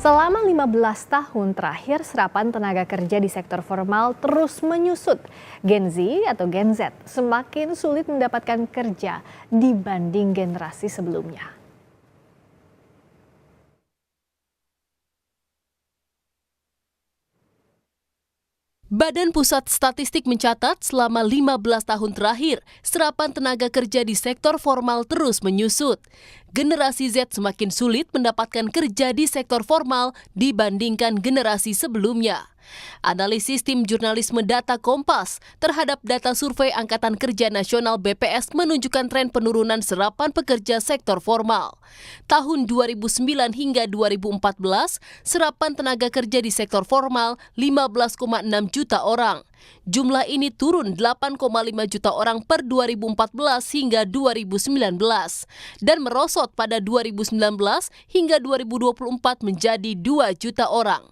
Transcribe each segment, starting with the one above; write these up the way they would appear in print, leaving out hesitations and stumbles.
Selama 15 tahun terakhir, serapan tenaga kerja di sektor formal terus menyusut. Gen Z atau Gen Z semakin sulit mendapatkan kerja dibanding generasi sebelumnya. Badan Pusat Statistik mencatat selama 15 tahun terakhir, serapan tenaga kerja di sektor formal terus menyusut. Generasi Z semakin sulit mendapatkan kerja di sektor formal dibandingkan generasi sebelumnya. Analisis tim jurnalisme data Kompas terhadap data survei Angkatan Kerja Nasional BPS menunjukkan tren penurunan serapan pekerja sektor formal. Tahun 2009 hingga 2014, serapan tenaga kerja di sektor formal 15,6 juta orang. Jumlah ini turun 8,5 juta orang per 2014 hingga 2019 dan merosot pada 2019 hingga 2024 menjadi 2 juta orang.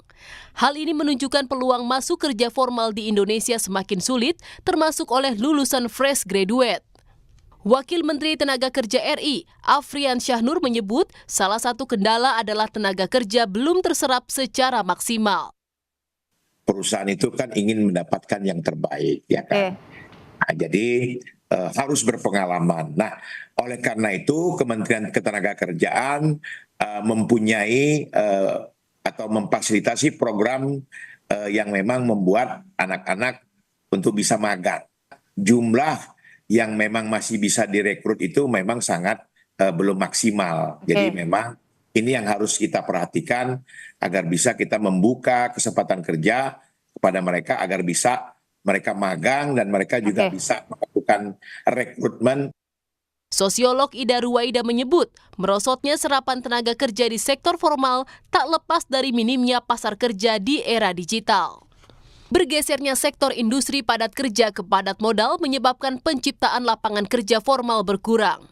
Hal ini menunjukkan peluang masuk kerja formal di Indonesia semakin sulit, termasuk oleh lulusan fresh graduate. Wakil Menteri Tenaga Kerja RI, Afrian Syahnur menyebut salah satu kendala adalah tenaga kerja belum terserap secara maksimal. Perusahaan itu kan ingin mendapatkan yang terbaik, ya kan? Nah, jadi harus berpengalaman. Nah, oleh karena itu Kementerian Ketenagakerjaan mempunyai atau memfasilitasi program yang memang membuat anak-anak untuk bisa magang. Jumlah yang memang masih bisa direkrut itu memang sangat belum maksimal. Jadi memang ini yang harus kita perhatikan agar bisa kita membuka kesempatan kerja kepada mereka agar bisa mereka magang dan mereka juga bisa melakukan rekrutmen. Sosiolog Ida Ruwaida menyebut, merosotnya serapan tenaga kerja di sektor formal tak lepas dari minimnya pasar kerja di era digital. Bergesernya sektor industri padat kerja ke padat modal menyebabkan penciptaan lapangan kerja formal berkurang.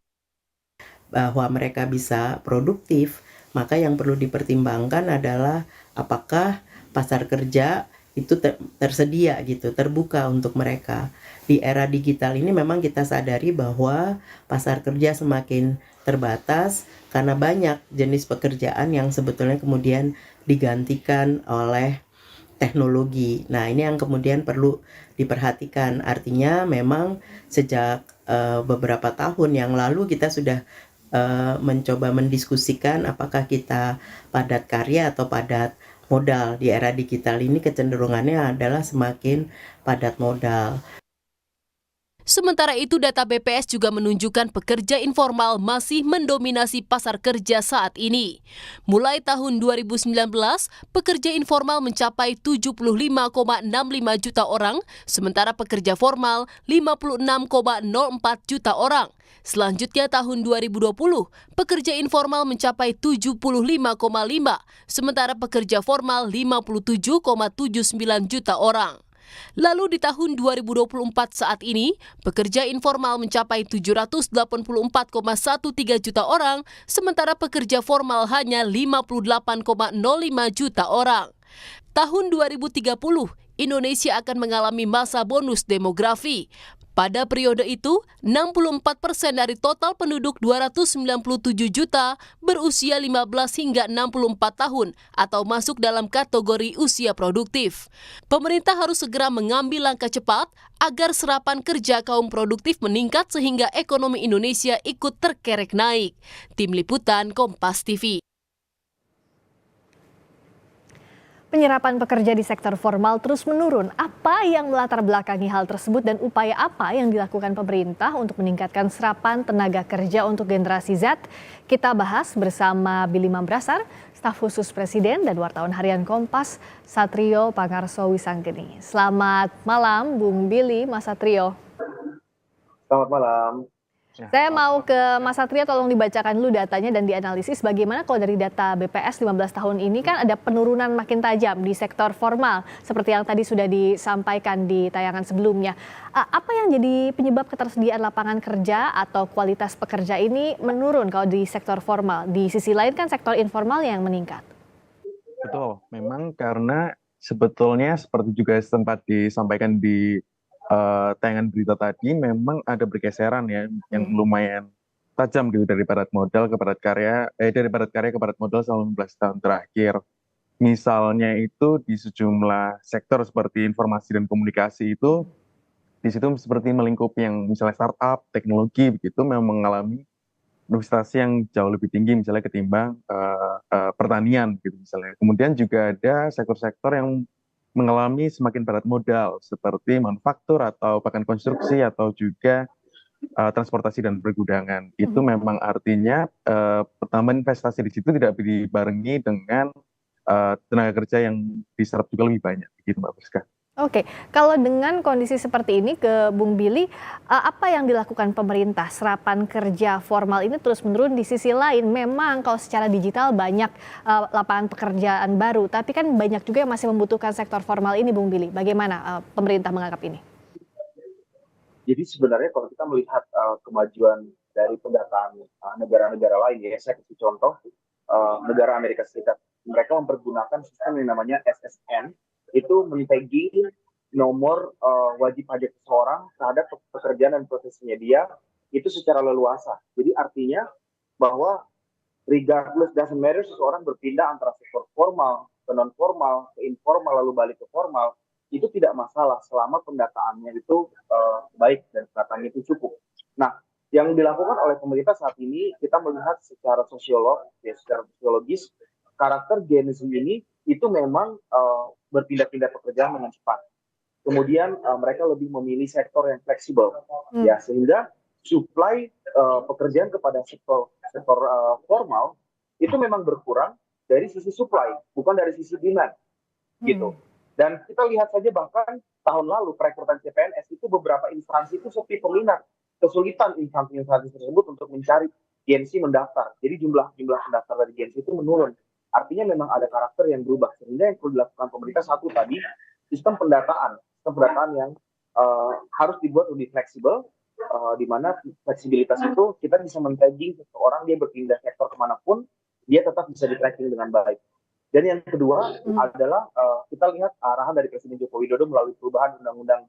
Bahwa mereka bisa produktif, maka yang perlu dipertimbangkan adalah apakah pasar kerja itu tersedia gitu, terbuka untuk mereka. Di era digital ini memang kita sadari bahwa pasar kerja semakin terbatas karena banyak jenis pekerjaan yang sebetulnya kemudian digantikan oleh teknologi. Nah, ini yang kemudian perlu diperhatikan. Artinya memang sejak beberapa tahun yang lalu kita sudah mencoba mendiskusikan apakah kita padat karya atau padat modal. Di era digital ini kecenderungannya adalah semakin padat modal. Sementara itu, data BPS juga menunjukkan pekerja informal masih mendominasi pasar kerja saat ini. Mulai tahun 2019, pekerja informal mencapai 75,65 juta orang, sementara pekerja formal 56,04 juta orang. Selanjutnya tahun 2020, pekerja informal mencapai 75,5, sementara pekerja formal 57,79 juta orang. Lalu di tahun 2024 saat ini, pekerja informal mencapai 784,13 juta orang, sementara pekerja formal hanya 58,05 juta orang. Tahun 2030, Indonesia akan mengalami masa bonus demografi. Pada periode itu, 64% dari total penduduk 297 juta berusia 15 hingga 64 tahun atau masuk dalam kategori usia produktif. Pemerintah harus segera mengambil langkah cepat agar serapan kerja kaum produktif meningkat sehingga ekonomi Indonesia ikut terkerek naik. Tim Liputan Kompas TV. Penyerapan pekerja di sektor formal terus menurun. Apa yang melatar belakangi hal tersebut dan upaya apa yang dilakukan pemerintah untuk meningkatkan serapan tenaga kerja untuk generasi Z? Kita bahas bersama Billy Mambrasar, staf khusus Presiden dan wartawan harian Kompas, Satrio Pangarso Wisanggeni. Selamat malam, Bung Billy, Mas Satrio. Selamat malam. Saya mau ke Mas Satrio, tolong dibacakan dulu datanya dan dianalisis bagaimana kalau dari data BPS 15 tahun ini kan ada penurunan makin tajam di sektor formal seperti yang tadi sudah disampaikan di tayangan sebelumnya. Apa yang jadi penyebab ketersediaan lapangan kerja atau kualitas pekerja ini menurun kalau di sektor formal? Di sisi lain kan sektor informal yang meningkat. Betul, memang karena sebetulnya seperti juga sempat disampaikan di tayangan berita tadi, memang ada bergeseran ya yang lumayan tajam gitu dari padat modal ke padat karya, dari padat karya ke padat modal selama 15 tahun terakhir. Misalnya itu di sejumlah sektor seperti informasi dan komunikasi itu, di situ seperti melingkupi yang misalnya startup, teknologi begitu memang mengalami investasi yang jauh lebih tinggi misalnya ketimbang pertanian gitu misalnya. Kemudian juga ada sektor-sektor yang mengalami semakin berat modal seperti manufaktur atau bahkan konstruksi atau juga transportasi dan pergudangan. Itu memang artinya pertambahan investasi di situ tidak dibarengi dengan tenaga kerja yang diserap juga lebih banyak gitu Mbak Friska. Oke, kalau dengan kondisi seperti ini ke Bung Billy, apa yang dilakukan pemerintah? Serapan kerja formal ini terus menurun, di sisi lain memang kalau secara digital banyak lapangan pekerjaan baru, tapi kan banyak juga yang masih membutuhkan sektor formal ini, Bung Billy. Bagaimana pemerintah menganggap ini? Jadi sebenarnya kalau kita melihat kemajuan dari pendataan negara-negara lain, ya saya kasih contoh negara Amerika Serikat, mereka mempergunakan sistem yang namanya SSN, itu men-tagging nomor wajib pajak seseorang terhadap pekerjaan dan profesinya dia itu secara leluasa. Jadi artinya bahwa regardless doesn't matter seseorang berpindah antara sektor formal ke non formal ke informal lalu balik ke formal, itu tidak masalah selama pendataannya itu baik dan pendataannya itu cukup. Nah, yang dilakukan oleh pemerintah saat ini kita melihat secara secara sosiologis karakter Gen Z ini itu memang berpindah-pindah pekerjaan dengan cepat. Kemudian mereka lebih memilih sektor yang fleksibel, ya sehingga supply pekerjaan kepada sektor formal itu memang berkurang dari sisi supply, bukan dari sisi demand, gitu. Dan kita lihat saja bahkan tahun lalu perekrutan CPNS itu beberapa instansi itu sepi peminat, kesulitan instansi tersebut untuk mencari Gen Z mendaftar. Jadi jumlah pendaftar dari Gen Z itu menurun. Artinya memang ada karakter yang berubah. Sehingga yang perlu dilakukan pemerintah satu tadi, sistem pendataan yang harus dibuat lebih fleksibel, di mana fleksibilitas itu kita bisa men-tagging seseorang dia berpindah sektor kemanapun, dia tetap bisa di-tracking dengan baik. Dan yang kedua adalah kita lihat arahan dari Presiden Joko Widodo melalui perubahan Undang-Undang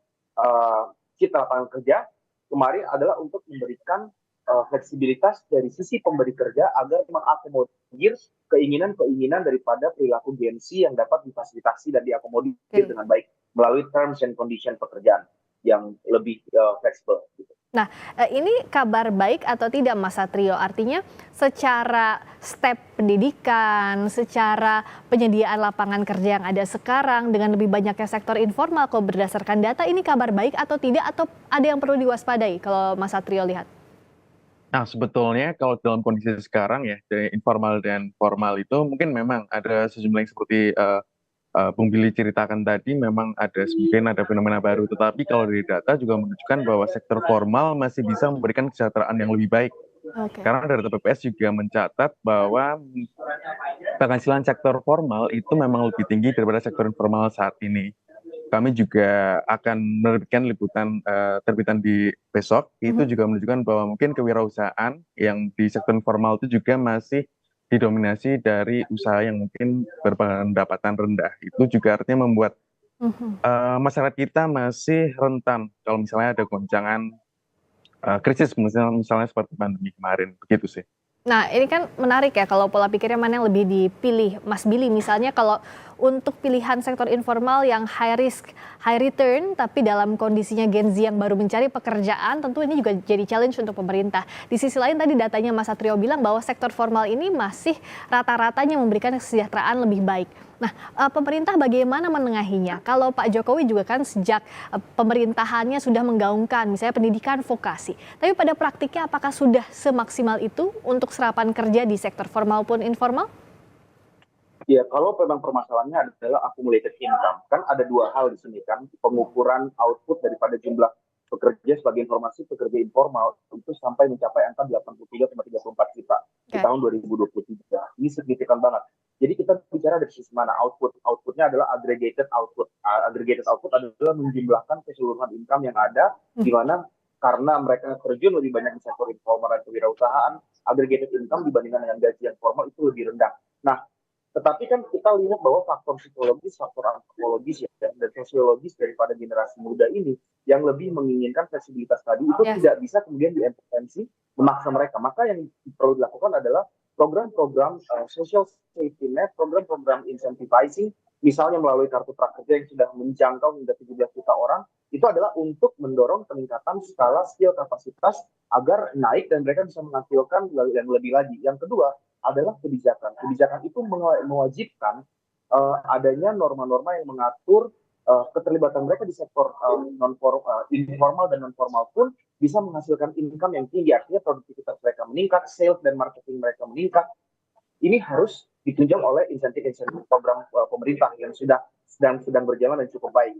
Cipta Lapangan Kerja kemarin adalah untuk memberikan fleksibilitas dari sisi pemberi kerja agar mengakomodir keinginan-keinginan daripada perilaku Gen Z yang dapat difasilitasi dan diakomodir dengan baik melalui terms and condition pekerjaan yang lebih fleksibel. Gitu. Nah, ini kabar baik atau tidak Mas Satrio? Artinya secara step pendidikan, secara penyediaan lapangan kerja yang ada sekarang dengan lebih banyaknya sektor informal, kalau berdasarkan data ini kabar baik atau tidak, atau ada yang perlu diwaspadai kalau Mas Satrio lihat? Nah, sebetulnya kalau dalam kondisi sekarang ya, dari informal dan formal itu mungkin memang ada sejumlah yang seperti Bung Billy ceritakan tadi memang mungkin ada fenomena baru, tetapi kalau dari data juga menunjukkan bahwa sektor formal masih bisa memberikan kesejahteraan yang lebih baik. Okay. Karena dari BPS juga mencatat bahwa penghasilan sektor formal itu memang lebih tinggi daripada sektor informal saat ini. Kami juga akan menerbitkan liputan terbitan di besok, itu juga menunjukkan bahwa mungkin kewirausahaan yang di sektor informal itu juga masih didominasi dari usaha yang mungkin berpendapatan rendah. Itu juga artinya membuat masyarakat kita masih rentan kalau misalnya ada goncangan krisis misalnya seperti pandemi kemarin, begitu sih. Nah, ini kan menarik ya kalau pola pikirnya mana yang lebih dipilih. Mas Billy, misalnya kalau untuk pilihan sektor informal yang high risk, high return, tapi dalam kondisinya Gen Z yang baru mencari pekerjaan, tentu ini juga jadi challenge untuk pemerintah. Di sisi lain tadi datanya Mas Satrio bilang bahwa sektor formal ini masih rata-ratanya memberikan kesejahteraan lebih baik. Nah, pemerintah bagaimana menengahinya? Kalau Pak Jokowi juga kan sejak pemerintahannya sudah menggaungkan misalnya pendidikan vokasi. Tapi pada praktiknya apakah sudah semaksimal itu untuk serapan kerja di sektor formal maupun informal? Ya, kalau memang permasalahannya adalah accumulated income, kan ada dua hal di sini kan, pengukuran output daripada jumlah pekerja sebagai informasi pekerja informal itu sampai mencapai angka 83,34 juta di tahun 2023. Ini signifikan banget. Jadi kita bicara dari sisi mana output. Outputnya adalah aggregated output. Aggregated output adalah menjumlahkan keseluruhan income yang ada, di mana karena mereka terjun lebih banyak di sektor informal dan kewirausahaan, aggregated income dibandingkan dengan gaji yang formal itu lebih rendah. Nah, tetapi kan kita lihat bahwa faktor psikologis, faktor antropologis ya, dan sosiologis daripada generasi muda ini yang lebih menginginkan fleksibilitas tadi itu tidak bisa kemudian diintervensi memaksa mereka. Maka yang perlu dilakukan adalah program-program social safety net, program-program incentivizing, misalnya melalui kartu prakerja yang sudah menjangkau hingga 17 juta orang, itu adalah untuk mendorong peningkatan skala skill kapasitas agar naik dan mereka bisa menghasilkan yang lebih lagi. Yang kedua adalah kebijakan. Kebijakan itu mewajibkan adanya norma-norma yang mengatur keterlibatan mereka di sektor informal dan non formal pun bisa menghasilkan income yang tinggi, artinya produktivitas mereka meningkat, sales dan marketing mereka meningkat. Ini harus ditunjang oleh insentif-insentif program pemerintah yang sedang berjalan dan cukup baik.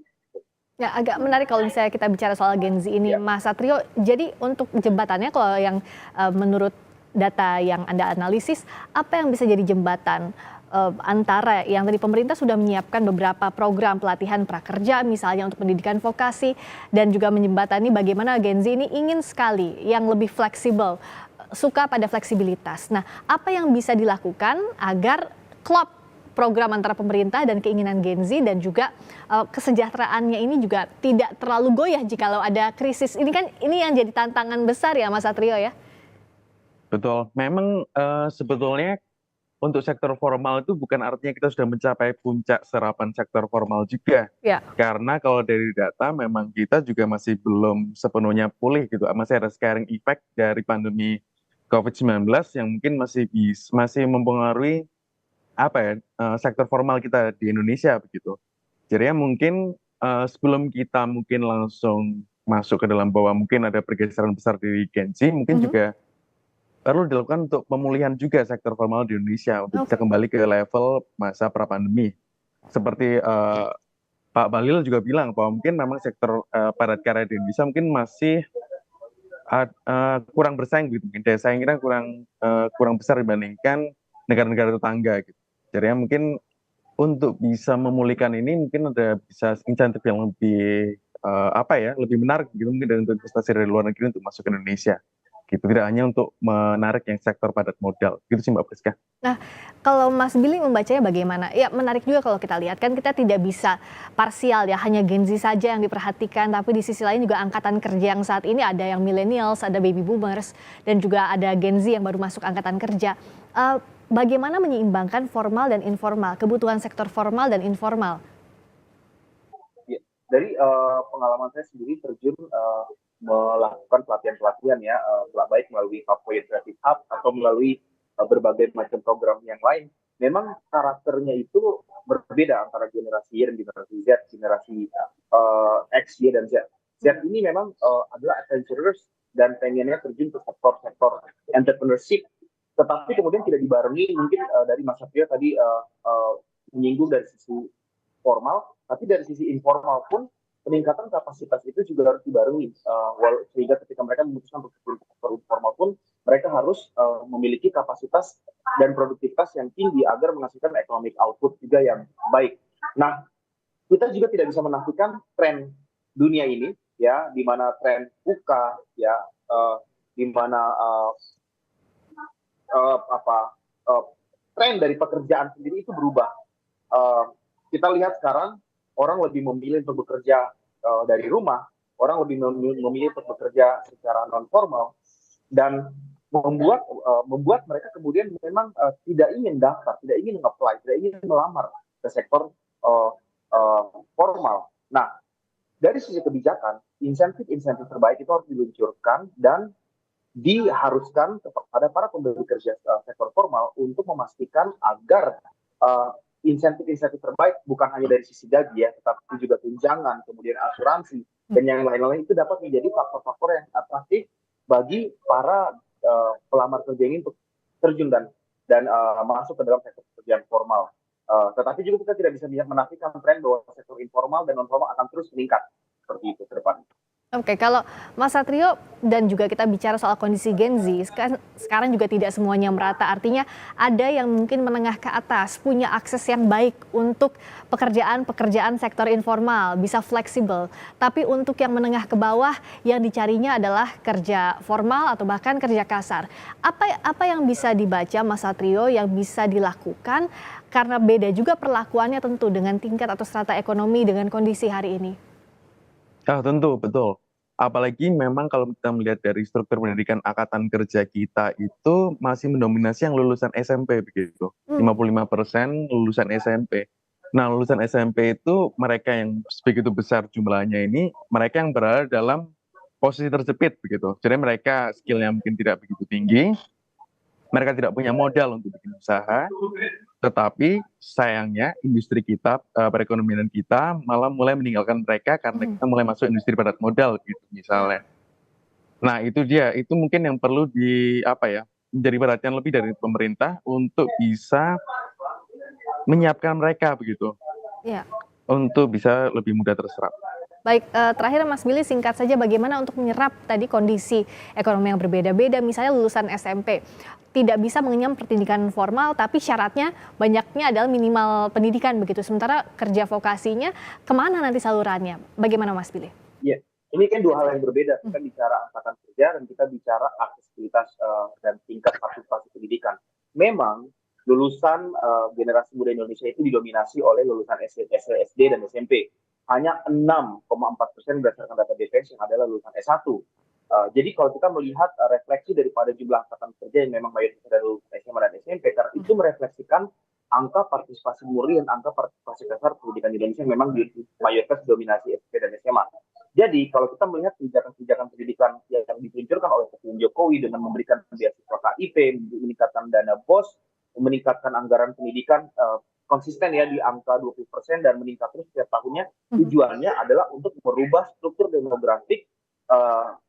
Ya, agak menarik kalau misalnya kita bicara soal Gen Z ini, Mas Satrio. Jadi untuk jembatannya, kalau yang menurut data yang Anda analisis, apa yang bisa jadi jembatan antara yang tadi pemerintah sudah menyiapkan beberapa program pelatihan prakerja misalnya untuk pendidikan vokasi, dan juga menjembatani bagaimana Gen Z ini ingin sekali yang lebih fleksibel, suka pada fleksibilitas. Nah, apa yang bisa dilakukan agar klop program antara pemerintah dan keinginan Gen Z, dan juga kesejahteraannya ini juga tidak terlalu goyah jikalau ada krisis. Ini kan yang jadi tantangan besar ya Mas Satrio ya? Betul, memang sebetulnya untuk sektor formal itu bukan artinya kita sudah mencapai puncak serapan sektor formal juga. Ya. Karena kalau dari data memang kita juga masih belum sepenuhnya pulih gitu. Masih ada scaring effect dari pandemi COVID-19 yang mungkin masih mempengaruhi sektor formal kita di Indonesia begitu. Jadi mungkin sebelum kita mungkin langsung masuk ke dalam bahwa mungkin ada pergeseran besar di Gen Z, mungkin juga perlu dilakukan untuk pemulihan juga sektor formal di Indonesia untuk bisa kembali ke level masa pra-pandemi. Seperti Pak Bahlil juga bilang bahwa mungkin memang sektor padat karya di Indonesia mungkin masih kurang bersaing gitu. Mungkin daya saingnya kurang besar dibandingkan negara-negara tetangga gitu. Jadi mungkin untuk bisa memulihkan ini mungkin ada bisa insentif yang lebih lebih menarik gitu, mungkin dari untuk investasi dari luar negeri untuk masuk ke Indonesia. Gitu, tidak hanya untuk menarik yang sektor padat modal. Gitu sih Mbak Priska. Nah, kalau Mas Billy membacanya bagaimana? Ya, menarik juga kalau kita lihat, kan kita tidak bisa parsial ya, hanya Gen Z saja yang diperhatikan, tapi di sisi lain juga angkatan kerja yang saat ini ada yang millennials, ada baby boomers, dan juga ada Gen Z yang baru masuk angkatan kerja. Bagaimana menyeimbangkan formal dan informal, kebutuhan sektor formal dan informal? Ya, dari pengalaman saya sendiri terjun melakukan pelatihan-pelatihan ya, baik melalui Papua Creative Hub atau melalui berbagai macam program yang lain. Memang karakternya itu berbeda antara generasi Y dan generasi Z, generasi X, Y, dan Z. Z ini memang adalah adventurers dan pengennya terjun ke sektor-sektor entrepreneurship, tetapi kemudian tidak dibarengi mungkin dari Mas Satrio tadi menyinggung dari sisi formal, tapi dari sisi informal pun peningkatan kapasitas itu juga harus dibarengi, sehingga ketika mereka memutuskan untuk sektor informal pun mereka harus memiliki kapasitas dan produktivitas yang tinggi agar menghasilkan economic output juga yang baik. Nah, kita juga tidak bisa menafikan tren dunia ini, ya, di mana tren buka, ya, di mana tren dari pekerjaan sendiri itu berubah. Kita lihat sekarang orang lebih memilih untuk bekerja dari rumah, orang lebih memilih untuk bekerja secara non formal, dan membuat mereka kemudian memang tidak ingin daftar, tidak ingin apply, tidak ingin melamar ke sektor formal. Nah, dari sisi kebijakan, insentif terbaik itu harus diluncurkan dan diharuskan kepada para pemberi kerja sektor formal untuk memastikan agar insentif terbaik bukan hanya dari sisi gaji ya, tetapi juga tunjangan, kemudian asuransi, dan yang lain-lain itu dapat menjadi faktor-faktor yang atraktif bagi para pelamar kerja ini untuk terjun dan masuk ke dalam sektor pekerjaan formal. Tetapi juga kita tidak bisa menafikan tren bahwa sektor informal dan non formal akan terus meningkat seperti itu ke depan. Oke, kalau Mas Satrio dan juga kita bicara soal kondisi Gen Z, sekarang juga tidak semuanya merata. Artinya ada yang mungkin menengah ke atas punya akses yang baik untuk pekerjaan sektor informal, bisa fleksibel. Tapi untuk yang menengah ke bawah yang dicarinya adalah kerja formal atau bahkan kerja kasar. Apa yang bisa dibaca Mas Satrio yang bisa dilakukan, karena beda juga perlakuannya tentu dengan tingkat atau strata ekonomi dengan kondisi hari ini? Tentu, betul. Apalagi memang kalau kita melihat dari struktur pendidikan angkatan kerja kita itu masih mendominasi yang lulusan SMP begitu. 55% lulusan SMP. Nah, lulusan SMP itu mereka yang begitu besar jumlahnya ini, mereka yang berada dalam posisi terjepit begitu. Jadi mereka skillnya mungkin tidak begitu tinggi, mereka tidak punya modal untuk bikin usaha, tetapi sayangnya industri kita, perekonomian kita malah mulai meninggalkan mereka karena kita mulai masuk industri padat modal gitu misalnya. Nah itu dia, itu mungkin yang perlu menjadi perhatian lebih dari pemerintah untuk bisa menyiapkan mereka begitu, Ya. untuk bisa lebih mudah terserap. Baik, terakhir Mas Billy singkat saja bagaimana untuk menyerap tadi kondisi ekonomi yang berbeda-beda, misalnya lulusan SMP tidak bisa mengenyam pendidikan formal, tapi syaratnya banyaknya adalah minimal pendidikan begitu, sementara kerja vokasinya kemana nanti salurannya? Bagaimana Mas Billy? Iya, ini kan dua hal yang berbeda. Kita bicara angkatan kerja dan kita bicara aksesibilitas dan tingkat partisipasi pendidikan. Memang lulusan generasi muda Indonesia itu didominasi oleh lulusan SD dan SMP. Hanya 6,4% berdasarkan data BPS yang adalah lulusan S1. Jadi kalau kita melihat refleksi daripada jumlah angkatan kerja yang memang mayoritas dari lulusan SMA dan SMP, karena itu merefleksikan angka partisipasi murni dan angka partisipasi dasar pendidikan Indonesia yang memang mayoritas dominasi SMP dan SMA. Jadi kalau kita melihat kebijakan-kebijakan pendidikan yang diluncurkan oleh Presiden Jokowi dengan memberikan beasiswa KIP, meningkatkan dana BOS, meningkatkan anggaran pendidikan konsisten ya di angka 20% dan meningkat terus setiap tahunnya, tujuannya adalah untuk merubah struktur demografik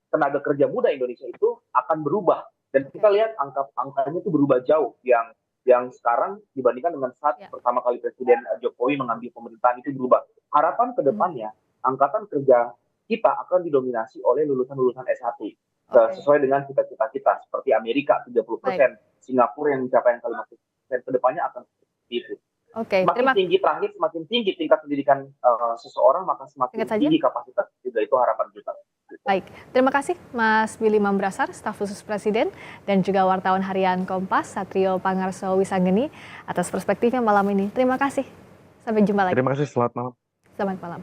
tenaga kerja muda Indonesia itu akan berubah, dan kita lihat angkanya itu berubah jauh yang sekarang dibandingkan dengan saat pertama kali Presiden Jokowi mengambil pemerintahan itu berubah. Harapan ke depannya angkatan kerja kita akan didominasi oleh lulusan-lulusan S1 sesuai dengan cita-cita kita, seperti Amerika 30%, Singapura yang mencapai angka 50%, ke depannya akan seperti itu. Semakin tinggi tingkat pendidikan seseorang, maka semakin tinggi kapasitas juga, itu harapan kita. Baik, terima kasih Mas Billy Mambrasar, staf khusus Presiden, dan juga wartawan harian Kompas, Satrio Pangarso Wisanggeni, atas perspektifnya malam ini. Terima kasih. Sampai jumpa lagi. Terima kasih, selamat malam. Selamat malam.